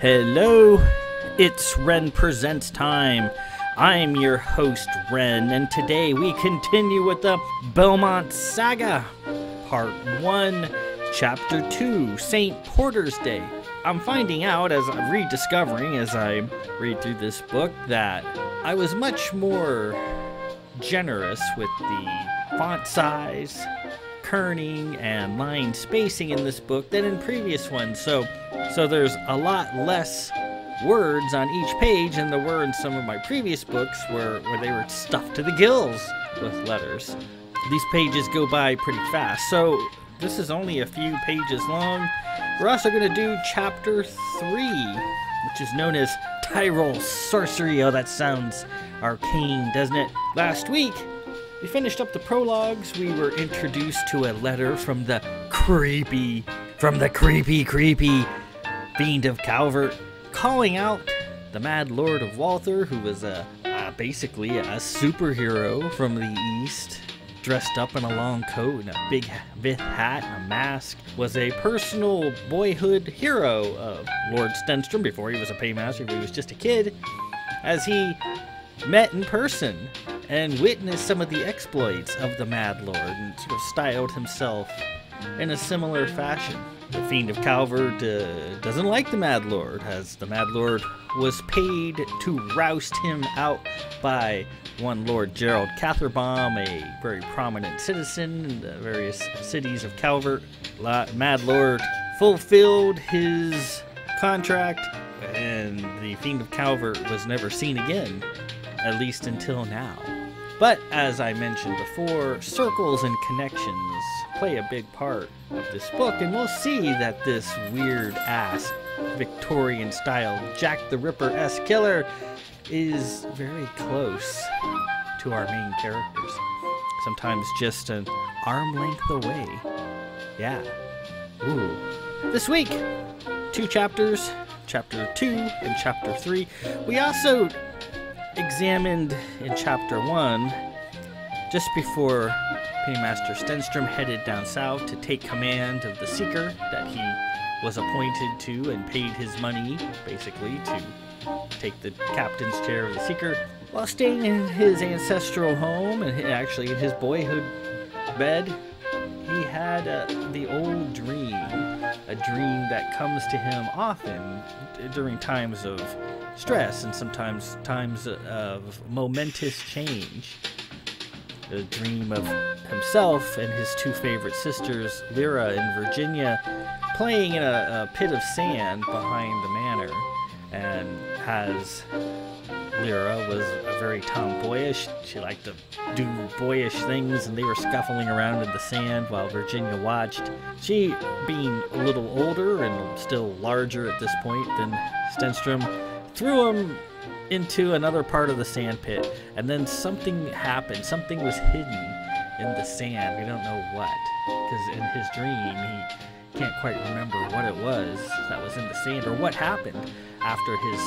Hello, it's Ren Presents time. I'm your host, Ren, and today we continue with the Belmont Saga, Part 1, Chapter 2, St. Porter's Day. I'm finding out, as I'm rediscovering as I read through this book, that I was much more generous with the font size, kerning, and line spacing in this book than in previous ones, so there's a lot less words on each page than there were in some of my previous books where they were stuffed to the gills with letters. These pages go by pretty fast, so this is only a few pages long. We're also going to do Chapter 3, which is known as Tyrol Sorcery. Oh, that sounds arcane, doesn't it? Last week, we finished up the prologues. We were introduced to a letter from the creepy Fiend of Calvert, calling out the Mad Lord of Walther, who was basically a superhero from the East, dressed up in a long coat and a big hat and a mask, was a personal boyhood hero of Lord Stenstrom before he was a paymaster, before he was just a kid, as he met in person and witnessed some of the exploits of the Mad Lord and sort of styled himself in a similar fashion. The Fiend of Calvert doesn't like the Mad Lord, as the Mad Lord was paid to roust him out by one Lord Gerald Catherbaum, a very prominent citizen in the various cities of Calvert. Mad Lord fulfilled his contract, and the Fiend of Calvert was never seen again, at least until now. But as I mentioned before, circles and connections play a big part of this book, and we'll see that this weird-ass Victorian-style Jack the Ripper-esque killer is very close to our main characters. Sometimes just an arm length away. Yeah. Ooh. This week, 2 chapters, Chapter 2 and Chapter 3. We also examined in Chapter 1, just before Paymaster Stenstrom headed down south to take command of the Seeker that he was appointed to and paid his money, basically, to take the captain's chair of the Seeker, while staying in his ancestral home and actually in his boyhood bed. He had the old dream, a dream that comes to him often during times of stress and sometimes times of momentous change. A dream of himself and his 2 favorite sisters, Lyra and Virginia, playing in a pit of sand behind the manor. And as Lyra was very tomboyish, she liked to do boyish things, and they were scuffling around in the sand while Virginia watched. She, being a little older and still larger at this point than Stenstrom, threw him into another part of the sand pit, and then something happened. Something was hidden in the sand. We don't know what, because in his dream he can't quite remember what it was that was in the sand or what happened after his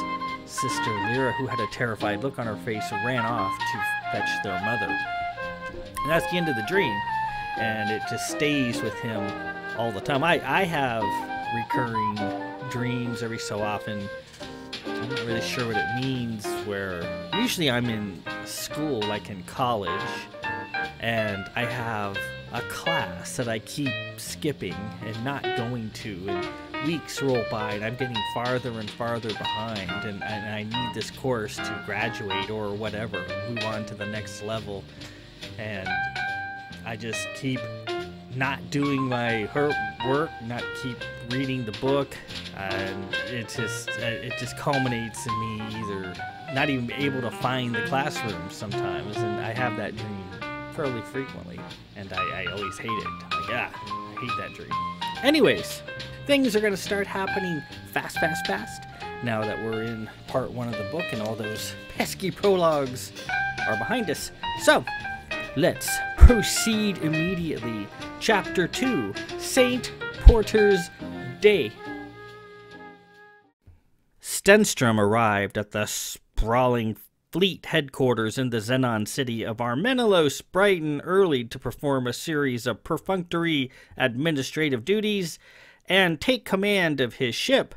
sister Lyra, who had a terrified look on her face, ran off to fetch their mother. And that's the end of the dream, and it just stays with him all the time. I have recurring dreams every so often. I'm not really sure what it means, where usually I'm in school, like in college, and I have a class that I keep skipping and not going to, and weeks roll by and I'm getting farther and farther behind, and I need this course to graduate or whatever, move on to the next level, and I just keep not doing my work, not keep reading the book, and it just culminates in me either not even able to find the classroom sometimes, and I have that dream fairly frequently, and I always hate it. Like, I hate that dream. Anyways, things are going to start happening fast now that we're in part 1 of the book and all those pesky prologues are behind us. So, let's proceed immediately. Chapter 2, St. Porter's Day. Stenstrom arrived at the sprawling fleet headquarters in the Xenon city of Armenelos bright and early to perform a series of perfunctory administrative duties and take command of his ship.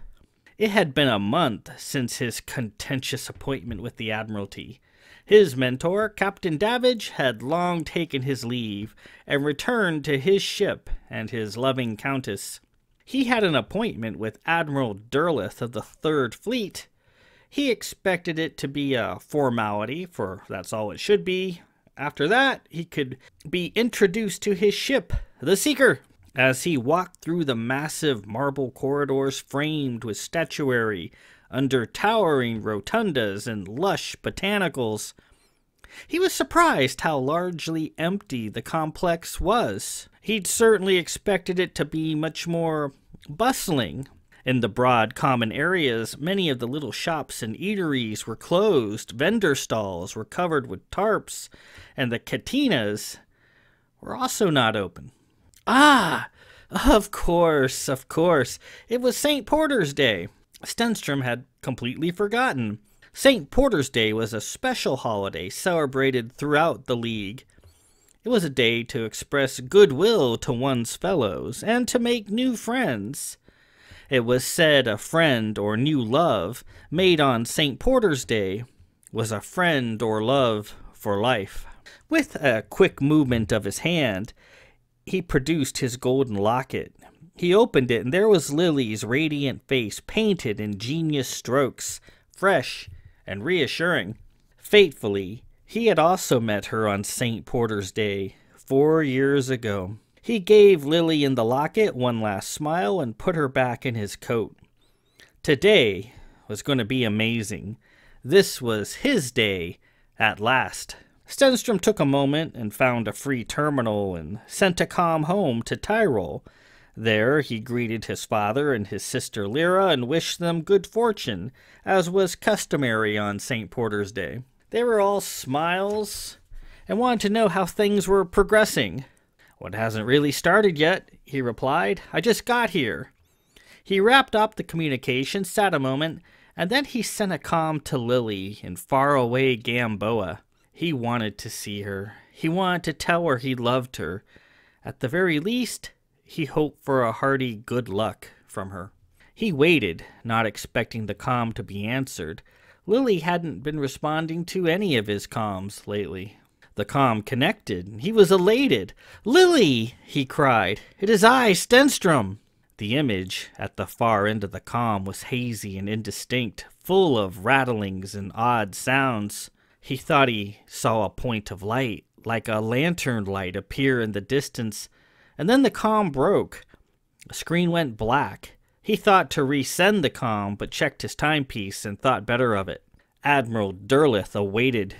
It had been a month since his contentious appointment with the Admiralty. His mentor, Captain Davidge, had long taken his leave and returned to his ship and his loving countess. He had an appointment with Admiral Derleth of the Third Fleet. He expected it to be a formality, for that's all it should be. After that, he could be introduced to his ship, the Seeker. As he walked through the massive marble corridors framed with statuary, under towering rotundas and lush botanicals, he was surprised how largely empty the complex was. He'd certainly expected it to be much more bustling. In the broad common areas, many of the little shops and eateries were closed, vendor stalls were covered with tarps, and the cantinas were also not open. Ah, of course. It was St. Porter's Day. Stenstrom had completely forgotten. St. Porter's Day was a special holiday celebrated throughout the League. It was a day to express goodwill to one's fellows and to make new friends. It was said a friend or new love made on St. Porter's Day was a friend or love for life. With a quick movement of his hand, he produced his golden locket. He opened it, and there was Lily's radiant face painted in genius strokes, fresh and reassuring. Fatefully, he had also met her on St. Porter's Day 4 years ago. He gave Lily in the locket one last smile and put her back in his coat. Today was going to be amazing. This was his day at last. Stenstrom took a moment and found a free terminal and sent a comm home to Tyrol. There he greeted his father and his sister Lyra and wished them good fortune, as was customary on St. Porter's Day. They were all smiles and wanted to know how things were progressing. "Well, it hasn't really started yet," he replied. "I just got here." He wrapped up the communication, sat a moment, and then he sent a comm to Lily in faraway Gamboa. He wanted to see her. He wanted to tell her he loved her. At the very least, he hoped for a hearty good luck from her. He waited, not expecting the comm to be answered. Lily hadn't been responding to any of his comms lately. The comm connected. He was elated. "Lily!" he cried. "It is I, Stenstrom!" The image at the far end of the comm was hazy and indistinct, full of rattlings and odd sounds. He thought he saw a point of light, like a lantern light, appear in the distance, and then the comm broke. The screen went black. He thought to resend the comm, but checked his timepiece and thought better of it. Admiral Derleth awaited.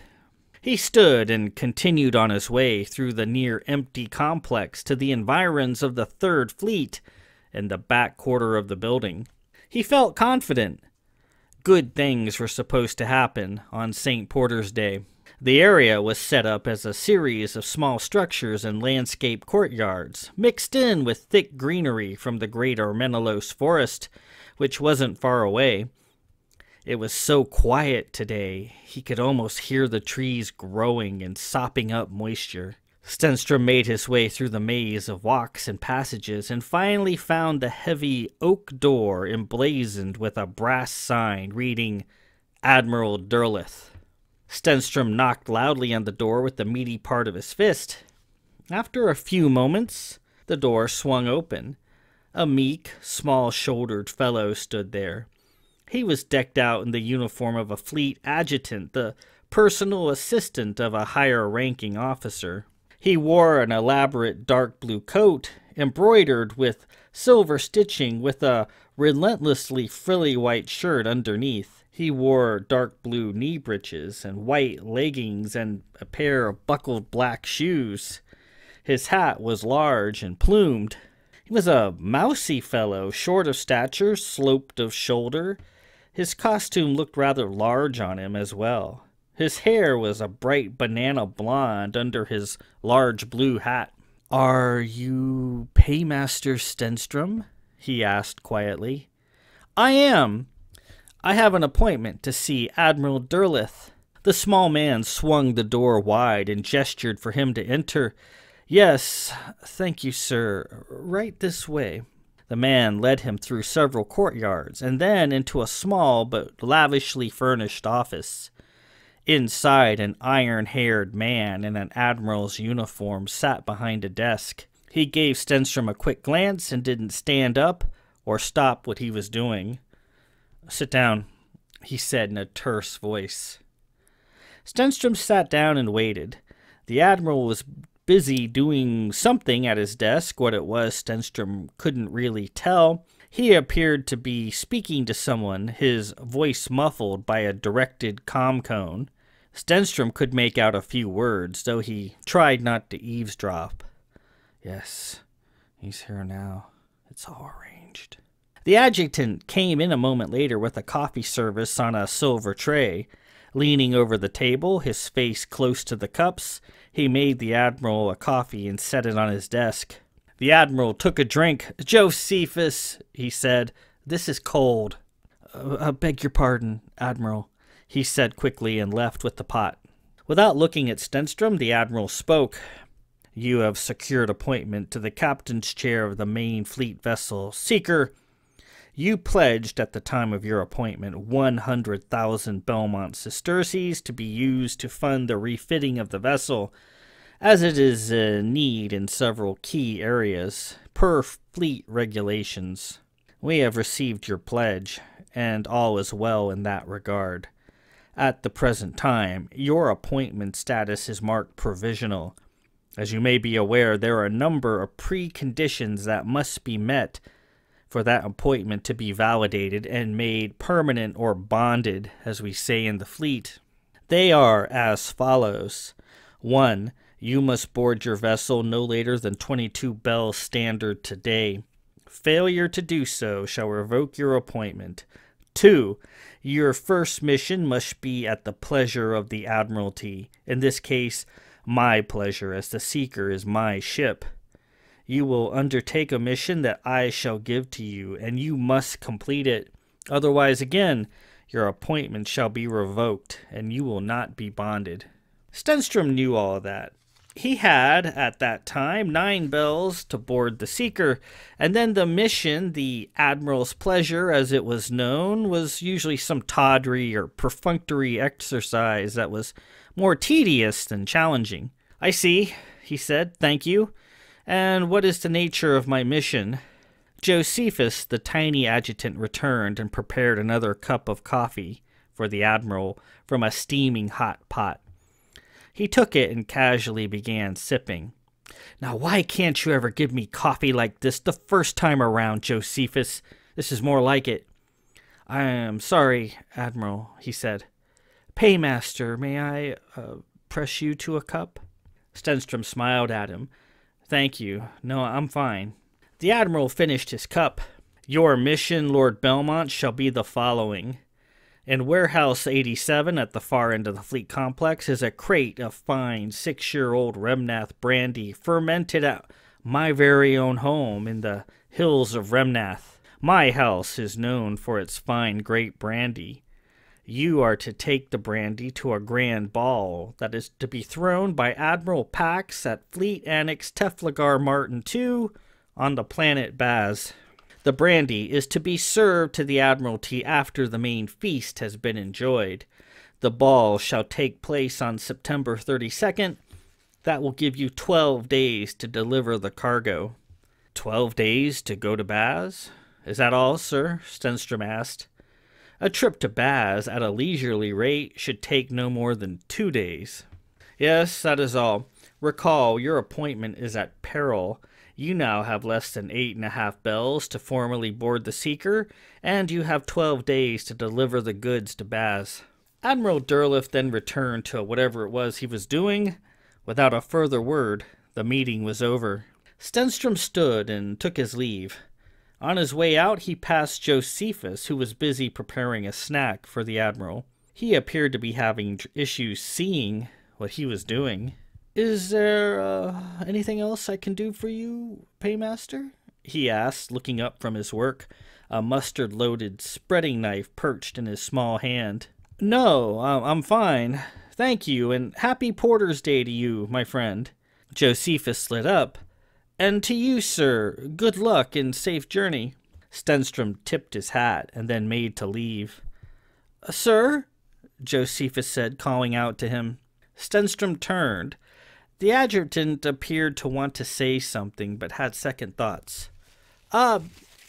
He stood and continued on his way through the near-empty complex to the environs of the Third Fleet in the back quarter of the building. He felt confident. Good things were supposed to happen on St. Porter's Day. The area was set up as a series of small structures and landscape courtyards, mixed in with thick greenery from the great Armenelos forest, which wasn't far away. It was so quiet today, he could almost hear the trees growing and sopping up moisture. Stenstrom made his way through the maze of walks and passages and finally found the heavy oak door emblazoned with a brass sign reading Admiral Derleth. Stenstrom knocked loudly on the door with the meaty part of his fist. After a few moments, the door swung open. A meek, small-shouldered fellow stood there. He was decked out in the uniform of a fleet adjutant, the personal assistant of a higher-ranking officer. He wore an elaborate dark blue coat, embroidered with silver stitching, with a relentlessly frilly white shirt underneath. He wore dark blue knee breeches and white leggings and a pair of buckled black shoes. His hat was large and plumed. He was a mousy fellow, short of stature, sloped of shoulder. His costume looked rather large on him as well. His hair was a bright banana blonde under his large blue hat. "Are you Paymaster Stenstrom?" he asked quietly. "I am. I have an appointment to see Admiral Derleth." The small man swung the door wide and gestured for him to enter. "Yes, thank you, sir. Right this way." The man led him through several courtyards and then into a small but lavishly furnished office. Inside, an iron-haired man in an admiral's uniform sat behind a desk. He gave Stenstrom a quick glance and didn't stand up or stop what he was doing. "Sit down," he said in a terse voice. Stenstrom sat down and waited. The admiral was busy doing something at his desk. What it was, Stenstrom couldn't really tell. He appeared to be speaking to someone, his voice muffled by a directed comm-cone. Stenstrom could make out a few words, though he tried not to eavesdrop. "Yes, he's here now. It's all arranged." The adjutant came in a moment later with a coffee service on a silver tray. Leaning over the table, his face close to the cups, he made the admiral a coffee and set it on his desk. The admiral took a drink. "Josephus," he said, "this is cold." Beg your pardon, Admiral," he said quickly and left with the pot. Without looking at Stenstrom, the admiral spoke. "You have secured appointment to the captain's chair of the main fleet vessel, Seeker. You pledged at the time of your appointment 100,000 Belmont sesterces to be used to fund the refitting of the vessel, as it is in need in several key areas, per fleet regulations. We have received your pledge, and all is well in that regard. At the present time, your appointment status is marked provisional. As you may be aware, there are a number of preconditions that must be met for that appointment to be validated and made permanent or bonded, as we say in the fleet. They are as follows. 1. You must board your vessel no later than 22 bells standard today. Failure to do so shall revoke your appointment. 2. Your first mission must be at the pleasure of the Admiralty. In this case, my pleasure, as the Seeker is my ship. You will undertake a mission that I shall give to you, and you must complete it. Otherwise, again, your appointment shall be revoked, and you will not be bonded." Stenstrom knew all of that. He had, at that time, 9 bells to board the Seeker, and then the mission, the Admiral's Pleasure, as it was known, was usually some tawdry or perfunctory exercise that was more tedious than challenging. "I see," he said. "Thank you. And what is the nature of my mission?" Josephus, the tiny adjutant, returned and prepared another cup of coffee for the admiral from a steaming hot pot. He took it and casually began sipping. "Now, why can't you ever give me coffee like this the first time around, Josephus? This is more like it." "I am sorry, Admiral," he said. "Paymaster, may I press you to a cup?" Stenstrom smiled at him. "Thank you. No, I'm fine." The admiral finished his cup. "Your mission, Lord Belmont, shall be the following. In Warehouse 87 at the far end of the fleet complex is a crate of fine 6-year-old Remnath brandy fermented at my very own home in the hills of Remnath. My house is known for its fine grape brandy. You are to take the brandy to a grand ball that is to be thrown by Admiral Pax at Fleet Annex Teflagar Martin II on the planet Baz. The brandy is to be served to the Admiralty after the main feast has been enjoyed. The ball shall take place on September 32nd. That will give you 12 days to deliver the cargo." 12 days to go to Baz? Is that all, sir? Stenstrom asked. "A trip to Baz at a leisurely rate should take no more than 2 days. "Yes, that is all. Recall, your appointment is at peril. You now have less than 8.5 bells to formally board the Seeker, and you have 12 days to deliver the goods to Baz." Admiral Derleth then returned to whatever it was he was doing. Without a further word, the meeting was over. Stenstrom stood and took his leave. On his way out, he passed Josephus, who was busy preparing a snack for the admiral. He appeared to be having issues seeing what he was doing. "Is there anything else I can do for you, Paymaster?" he asked, looking up from his work, a mustard-loaded spreading knife perched in his small hand. No, I'm fine. Thank you, and happy Porter's Day to you, my friend. Josephus lit up. And to you, sir, good luck and safe journey. Stenstrom tipped his hat and then made to leave. Sir? Josephus said, calling out to him. Stenstrom turned. The adjutant appeared to want to say something, but had second thoughts.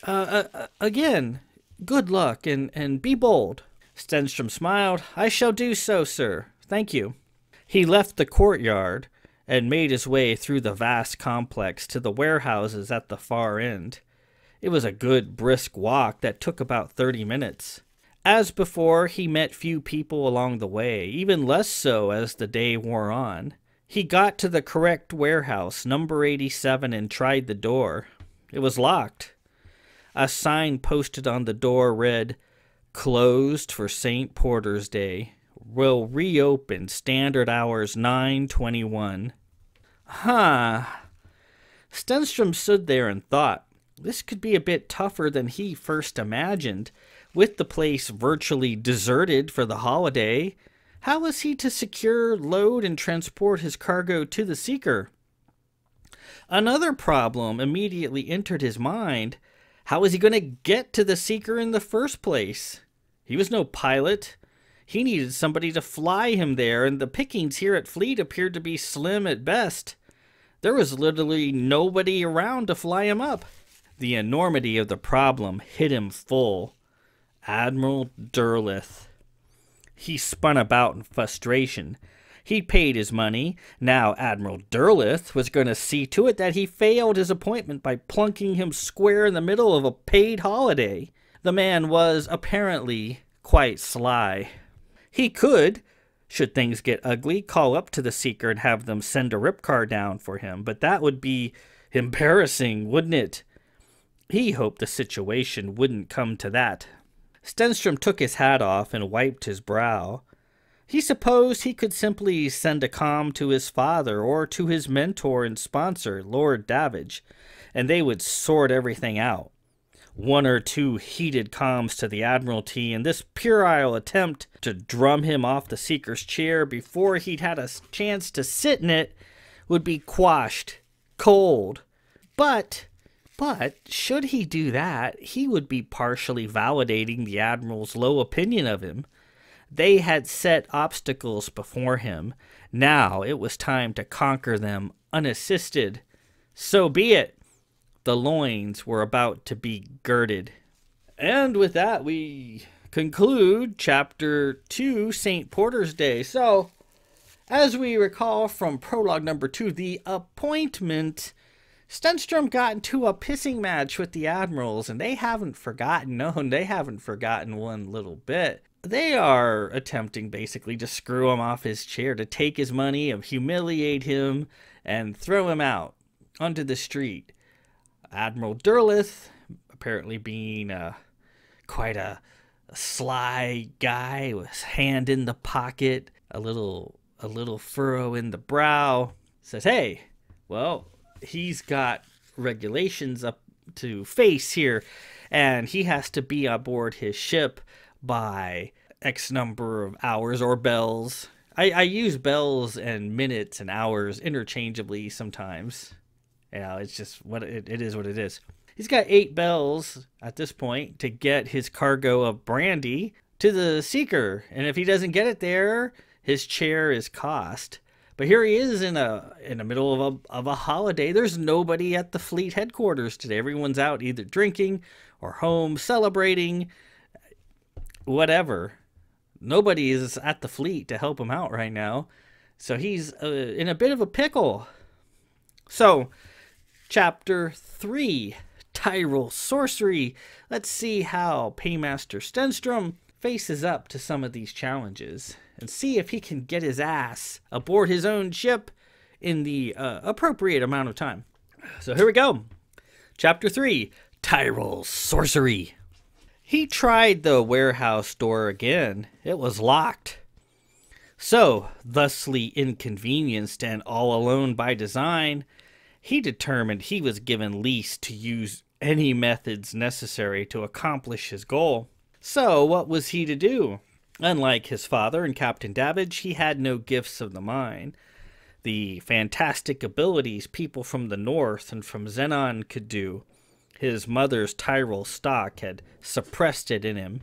Again, good luck, and be bold. Stenstrom smiled. I shall do so, sir. Thank you. He left the courtyard and made his way through the vast complex to the warehouses at the far end. It was a good, brisk walk that took about 30 minutes. As before, he met few people along the way, even less so as the day wore on. He got to the correct warehouse, number 87, and tried the door. It was locked. A sign posted on the door read, Closed for St. Porter's Day. Will reopen standard hours 9:21. Huh. Stenstrom stood there and thought, this could be a bit tougher than he first imagined. With the place virtually deserted for the holiday, how was he to secure, load, and transport his cargo to the Seeker? Another problem immediately entered his mind. How was he going to get to the Seeker in the first place? He was no pilot. He needed somebody to fly him there, and the pickings here at Fleet appeared to be slim at best. There was literally nobody around to fly him up. The enormity of the problem hit him full. Admiral Derleth. He spun about in frustration. He'd paid his money. Now Admiral Derleth was going to see to it that he failed his appointment by plunking him square in the middle of a paid holiday. The man was apparently quite sly. He could, should things get ugly, call up to the Seeker and have them send a ripcar down for him, but that would be embarrassing, wouldn't it? He hoped the situation wouldn't come to that. Stenstrom took his hat off and wiped his brow. He supposed he could simply send a comm to his father or to his mentor and sponsor, Lord Davidge, and they would sort everything out. One or two heated comms to the Admiralty, and this puerile attempt to drum him off the Seeker's chair before he'd had a chance to sit in it would be quashed, cold. But should he do that, he would be partially validating the Admiral's low opinion of him. They had set obstacles before him. Now it was time to conquer them unassisted. So be it. The loins were about to be girded. And with that, we conclude Chapter 2, St. Porter's Day. So, as we recall from prologue number 2, the appointment, Stenstrom got into a pissing match with the admirals, and they haven't forgotten. No, they haven't forgotten one little bit. They are attempting basically to screw him off his chair, to take his money, and humiliate him, and throw him out onto the street. Admiral Derleth, apparently being quite a sly guy, with his hand in the pocket, a little furrow in the brow, says, hey, well, he's got regulations up to face here, and he has to be aboard his ship by X number of hours, or bells. I use bells and minutes and hours interchangeably sometimes. You know, it's just what it is what it is. He's got 8 bells at this point to get his cargo of brandy to the Seeker, and if he doesn't get it there, his chair is cost. But here he is in the middle of a holiday. There's nobody at the fleet headquarters today. Everyone's out either drinking or home celebrating, whatever. Nobody is at the fleet to help him out right now. So he's in a bit of a pickle. So, Chapter 3, Tyrol Sorcery. Let's see how Paymaster Stenstrom faces up to some of these challenges and see if he can get his ass aboard his own ship in the appropriate amount of time. So here we go. Chapter 3, Tyrol Sorcery. He tried the warehouse door again. It was locked. So, thusly inconvenienced and all alone by design, he determined he was given lease to use any methods necessary to accomplish his goal. So, what was he to do? Unlike his father and Captain Davidge, he had no gifts of the mind. The fantastic abilities people from the north and from Xenon could do, his mother's Tyrol stock had suppressed it in him.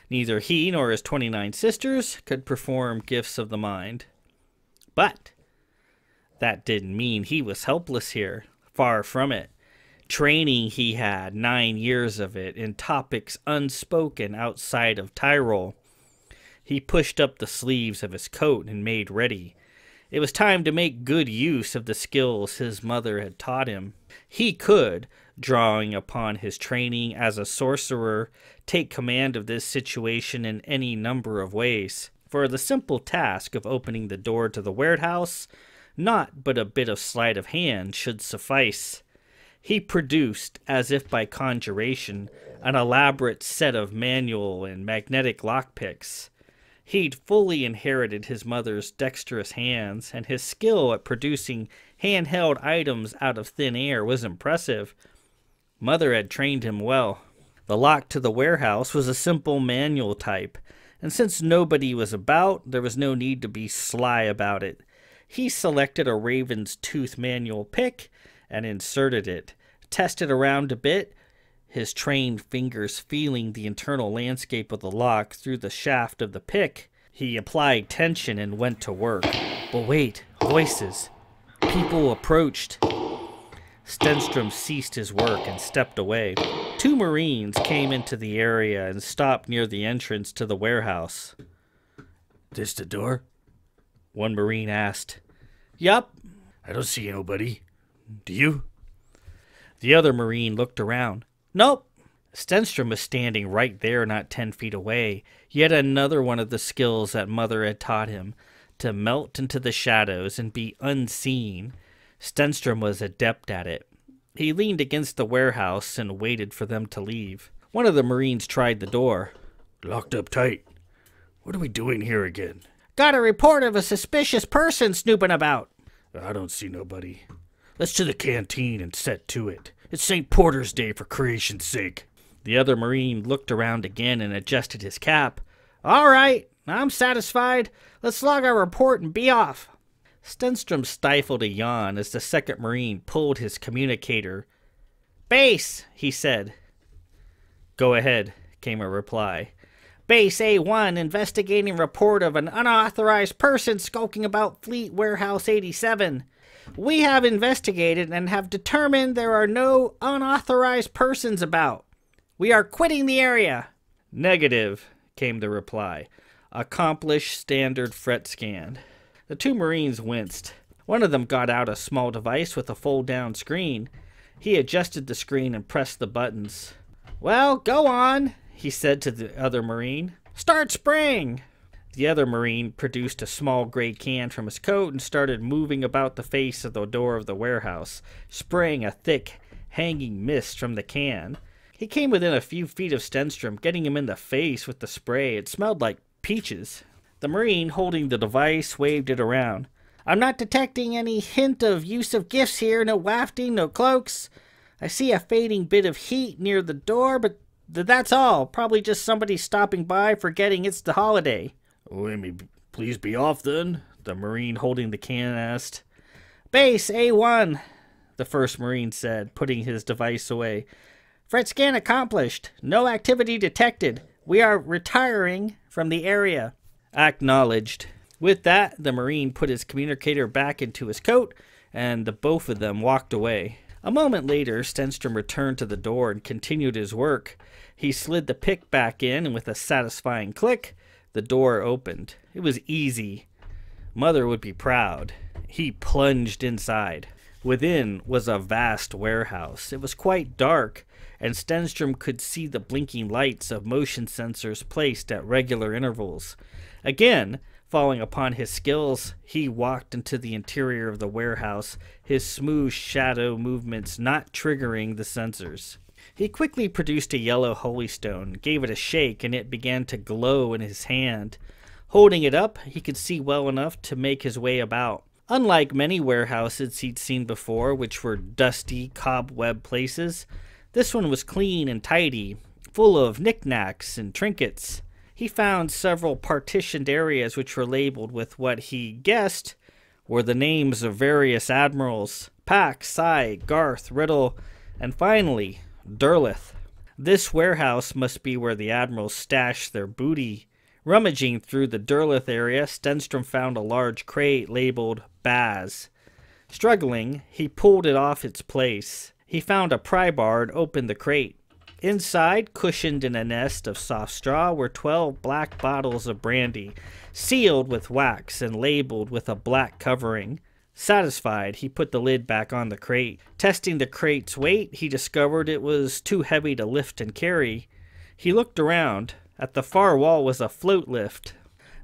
Neither he nor his 29 sisters could perform gifts of the mind. But that didn't mean he was helpless here. Far from it. Training he had, 9 years of it, in topics unspoken outside of Tyrol. He pushed up the sleeves of his coat and made ready. It was time to make good use of the skills his mother had taught him. He could, drawing upon his training as a sorcerer, take command of this situation in any number of ways. For the simple task of opening the door to the warehouse, not but a bit of sleight of hand should suffice. He produced, as if by conjuration, an elaborate set of manual and magnetic lockpicks. He'd fully inherited his mother's dexterous hands, and his skill at producing handheld items out of thin air was impressive. Mother had trained him well. The lock to the warehouse was a simple manual type, and since nobody was about, there was no need to be sly about it. He selected a raven's tooth manual pick and inserted it, tested around a bit, his trained fingers feeling the internal landscape of the lock through the shaft of the pick. He applied tension and went to work. But wait, voices. People approached. Stenstrom ceased his work and stepped away. 2 Marines came into the area and stopped near the entrance to the warehouse. "This the door?" One Marine asked. "Yup." "I don't see nobody. Do you?" The other Marine looked around. "Nope." Stenstrom was standing right there, not 10 feet away. Yet another one of the skills that Mother had taught him, to melt into the shadows and be unseen. Stenstrom was adept at it. He leaned against the warehouse and waited for them to leave. One of the Marines tried the door. "Locked up tight. What are we doing here again?" "Got a report of a suspicious person snooping about." "I don't see nobody. Let's to the canteen and set to it. It's St. Porter's Day, for creation's sake." The other Marine looked around again and adjusted his cap. "All right, I'm satisfied. Let's log our report and be off." Stenstrom stifled a yawn as the second Marine pulled his communicator. "Base," he said. "Go ahead," came a reply. "Base A1 investigating report of an unauthorized person skulking about Fleet Warehouse 87. We have investigated and have determined there are no unauthorized persons about. We are quitting the area." "Negative," came the reply. "Accomplish standard fret scan." The 2 Marines winced. One of them got out a small device with a fold-down screen. He adjusted the screen and pressed the buttons. "Well, go on," he said to the other Marine. "Start spraying." The other Marine produced a small gray can from his coat and started moving about the face of the door of the warehouse, spraying a thick, hanging mist from the can. He came within a few feet of Stenstrom, getting him in the face with the spray. It smelled like peaches. The Marine holding the device waved it around. "I'm not detecting any hint of use of gifts here. No wafting, no cloaks. I see a fading bit of heat near the door, but that's all. Probably just somebody stopping by forgetting it's the holiday." "Let me please be off then?" the Marine holding the can asked. "Base A1, the first Marine said, putting his device away. "Fret scan accomplished. No activity detected. We are retiring from the area." "Acknowledged." With that, the Marine put his communicator back into his coat, and the both of them walked away. A moment later, Stenstrom returned to the door and continued his work. He slid the pick back in, and with a satisfying click, the door opened. It was easy. Mother would be proud. He plunged inside. Within was a vast warehouse. It was quite dark, and Stenstrom could see the blinking lights of motion sensors placed at regular intervals. Again, falling upon his skills, he walked into the interior of the warehouse, his smooth shadow movements not triggering the sensors. He quickly produced a yellow holy stone, gave it a shake, and it began to glow in his hand. Holding it up, he could see well enough to make his way about. Unlike many warehouses he'd seen before, which were dusty, cobweb places, this one was clean and tidy, full of knickknacks and trinkets. he found several partitioned areas which were labeled with what he guessed were the names of various admirals: Pack, Sai, Garth, Riddle, and finally, Derleth. This warehouse must be where the admirals stashed their booty. Rummaging through the Derleth area, Stenstrom found a large crate labeled Baz. Struggling, he pulled it off its place. He found a pry bar and opened the crate. Inside, cushioned in a nest of soft straw, were 12 black bottles of brandy, sealed with wax and labeled with a black covering. Satisfied, he put the lid back on the crate. Testing the crate's weight, he discovered it was too heavy to lift and carry. He looked around. At the far wall was a float lift.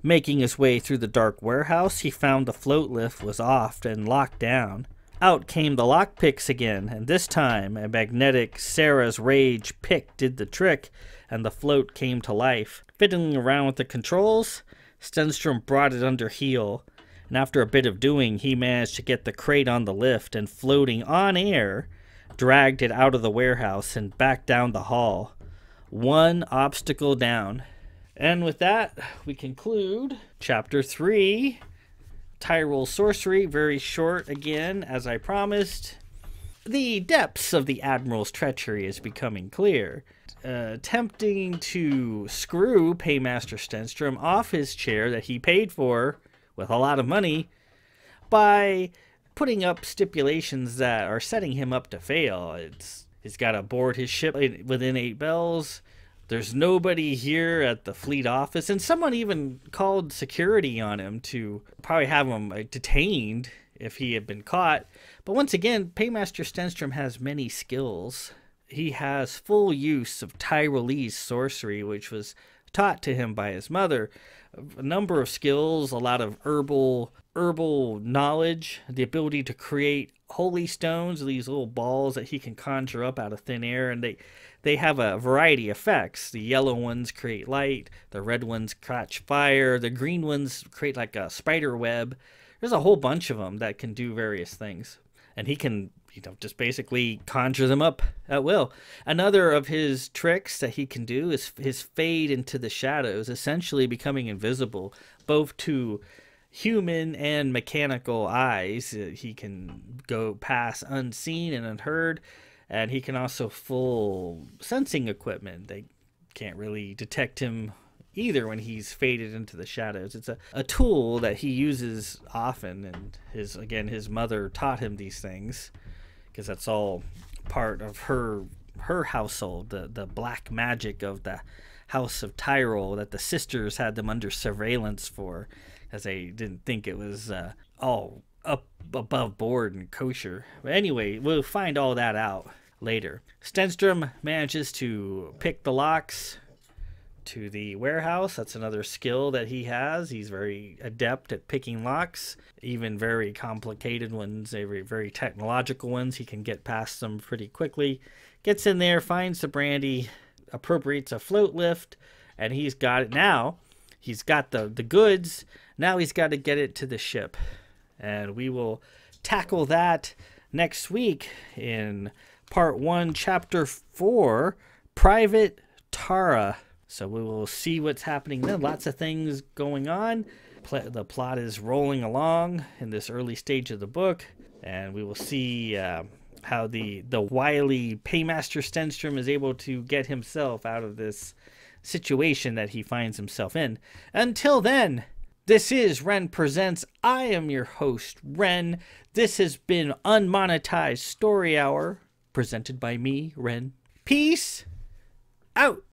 Making his way through the dark warehouse, he found the float lift was off and locked down. Out came the lockpicks again, and this time a magnetic Sarah's Rage pick did the trick, and the float came to life. Fiddling around with the controls, Stenstrom brought it under heel, and after a bit of doing, he managed to get the crate on the lift and, floating on air, dragged it out of the warehouse and back down the hall. One obstacle down. And with that, we conclude Chapter 3, Tyrol Sorcery. Very short again, as I promised. The depths of the Admiral's treachery is becoming clear. Attempting to screw Paymaster Stenstrom off his chair that he paid for with a lot of money by putting up stipulations that are setting him up to fail. He's got to board his ship within 8 bells. There's nobody here at the fleet office, and someone even called security on him to probably have him detained if he had been caught. But once again, Paymaster Stenstrom has many skills. He has full use of Tyrolese sorcery, which was taught to him by his mother. A number of skills, a lot of herbal knowledge, the ability to create holy stones, these little balls that he can conjure up out of thin air, and they have a variety of effects. The yellow ones create light, the red ones catch fire, the green ones create like a spider web. There's a whole bunch of them that can do various things, and he can just basically conjure them up at will. Another of his tricks that he can do is his fade into the shadows, essentially becoming invisible both to human and mechanical eyes. He can go past unseen and unheard, and he can also full sensing equipment. They can't really detect him either when he's faded into the shadows. It's a tool that he uses often, and his mother taught him these things because that's all part of her household, the black magic of the House of Tyrol that the sisters had them under surveillance for, as they didn't think it was all up above board and kosher. But anyway, we'll find all that out later. Stenstrom manages to pick the locks to the warehouse. That's another skill that he has. He's very adept at picking locks, even very complicated ones, very technological ones. He can get past them pretty quickly. Gets in there, finds the brandy, appropriates a float lift, and he's got it now. He's got the goods. Now he's got to get it to the ship. And we will tackle that next week in Part 1, Chapter 4, Private Tara. So we will see what's happening then. Lots of things going on. The plot is rolling along in this early stage of the book. And we will see how the wily Paymaster Stenstrom is able to get himself out of this situation that he finds himself in. Until then, this is Ren Presents. I am your host, Ren. This has been Unmonetized Story Hour, presented by me, Ren. Peace out.